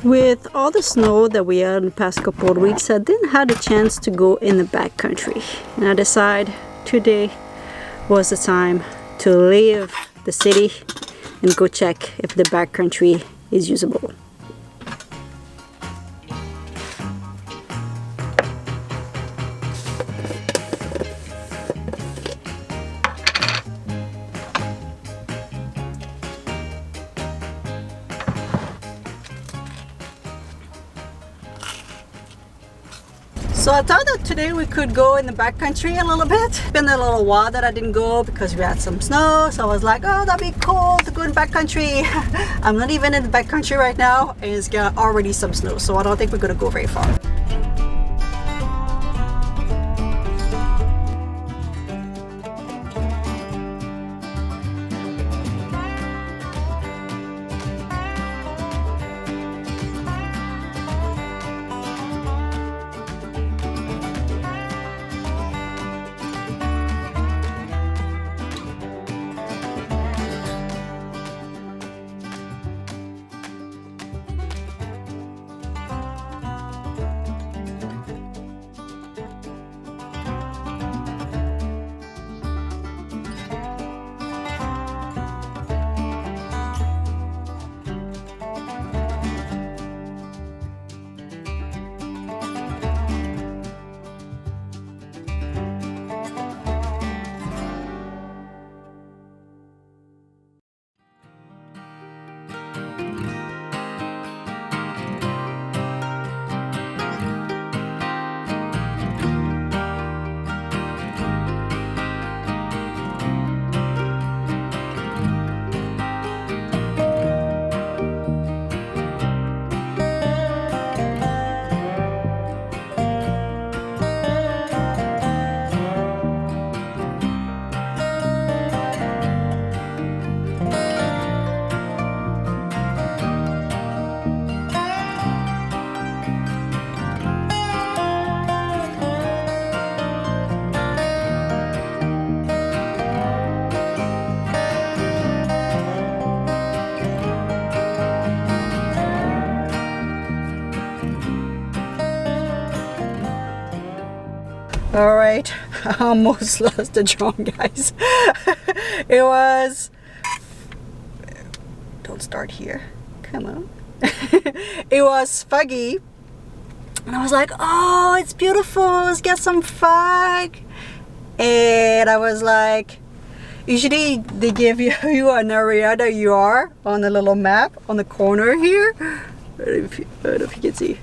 With all the snow that we had in the past couple of weeks, I didn't have a chance to go in the backcountry. And I decided today was the time to leave the city and go check if the backcountry is usable. So I thought that today we could go in the backcountry a little bit. It's been a little while that I didn't go because we had some snow. So I was like, oh, that'd be cool to go in backcountry. I'm not even in the backcountry right now. And it's got already some snow. So I don't think we're gonna go very far. All right, I almost lost the drone, guys. It was, don't start here, come on. It was foggy and I was like, oh, it's beautiful, let's get some fog. And I was like, usually they give you an area that you are on a little map on the corner here. I don't know if you can see.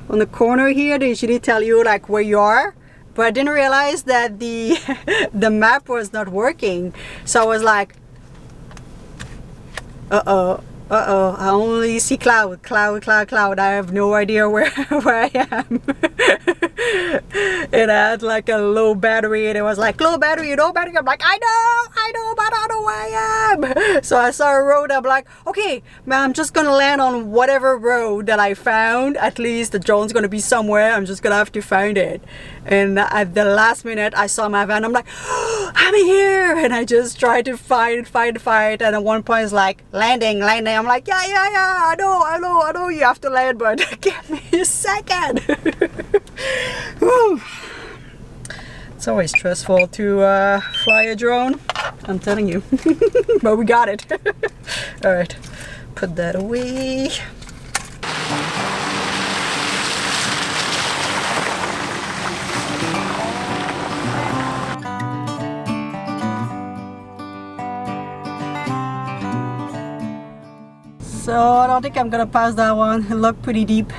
On the corner here, they usually tell you like where you are. But I didn't realize that the map was not working. So I was like, uh-oh, I only see cloud. I have no idea where I am. And I had like a low battery and it was like, low battery, no battery. I'm like, I know, but I don't know where I am. So I saw a road, I'm like, okay, man, I'm just gonna land on whatever road that I found. At least the drone's gonna be somewhere. I'm just gonna have to find it. And at the last minute, I saw my van. I'm like, oh, I'm here. And I just tried to find. And at one point, it's like, landing. I'm like, yeah, I know you have to land, but give me a second. It's always stressful to fly a drone, I'm telling you. But we got it. All right, put that away. So I don't think I'm gonna pass that one. It looked pretty deep.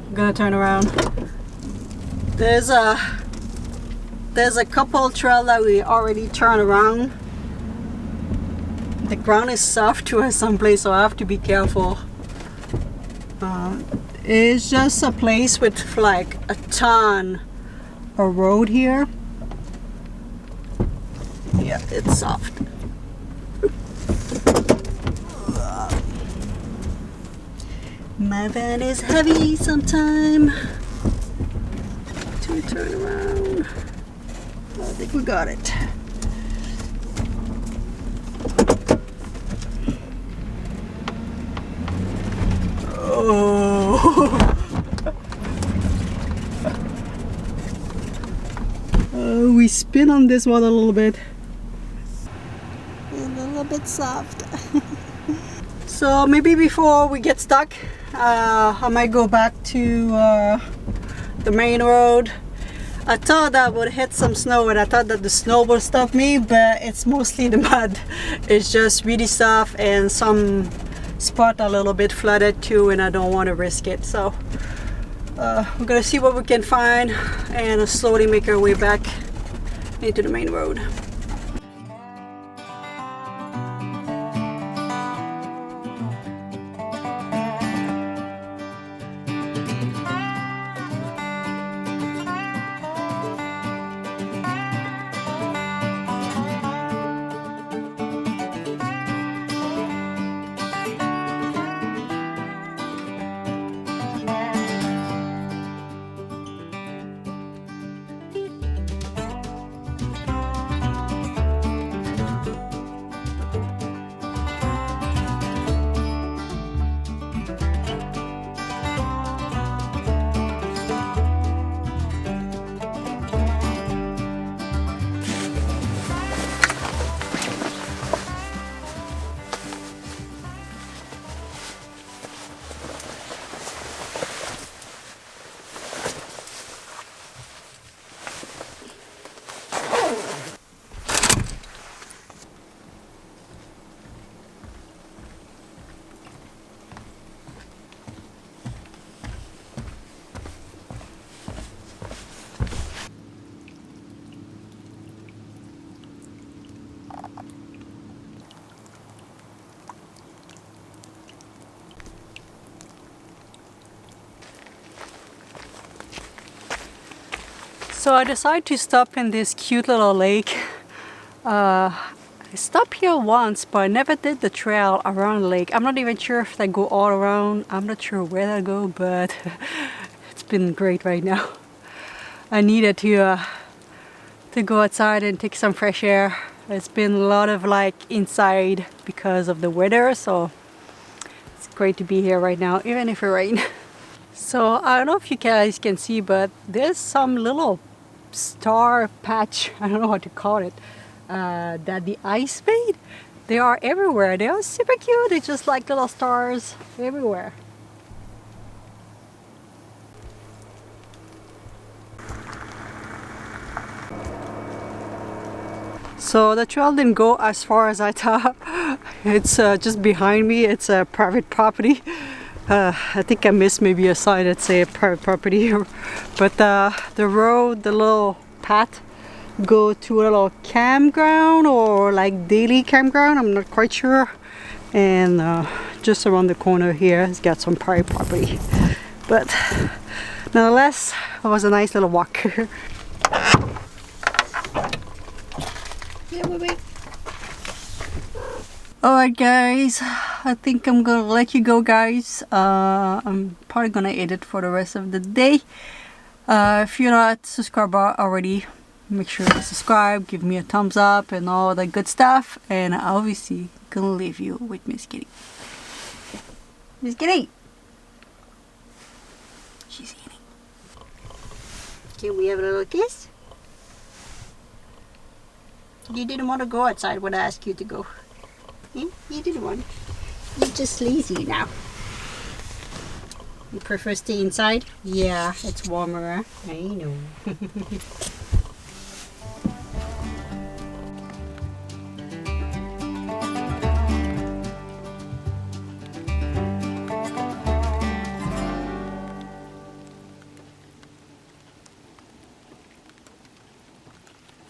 I'm gonna turn around. There's a couple trail that we already turned around. The ground is soft to some place, so I have to be careful. It's just a place with like a ton of road here. Yeah, it's soft. My van is heavy sometime. To turn around. I think we got it. Oh. we spin on this one a little bit. A little bit soft. So maybe before we get stuck, I might go back to the main road. I thought that would hit some snow, and I thought that the snow would stop me, but it's mostly the mud. It's just really soft, and some spot a little bit flooded too, and I don't want to risk it. So we're gonna see what we can find and slowly make our way back into the main road. So I decided to stop in this cute little lake. I stopped here once, but I never did the trail around the lake. I'm not even sure if they go all around. I'm not sure where they go, but it's been great right now. I needed to go outside and take some fresh air. It's been a lot of like inside because of the weather, so it's great to be here right now, even if it rains. So I don't know if you guys can see, but there's some little star patch, I don't know what to call it, that the ice made. They are everywhere. They are super cute. They're just like little stars everywhere. So the trail didn't go as far as I thought. It's just behind me. It's a private property. I think I missed maybe a sign that say private property here. But the road, the little path, go to a little campground or like daily campground. I'm not quite sure. And just around the corner here, it's got some private property. But nonetheless, it was a nice little walk. Alright guys, I think I'm gonna let you go guys. I'm probably gonna edit for the rest of the day. If you're not subscribed already, make sure to subscribe, give me a thumbs up and all that good stuff. And I obviously gonna leave you with Miss Kitty. Miss Kitty! She's eating. Can we have a little kiss? You didn't want to go outside when I asked you to go. You didn't want. You're just lazy now. You prefer stay inside? Yeah, it's warmer, huh? I know.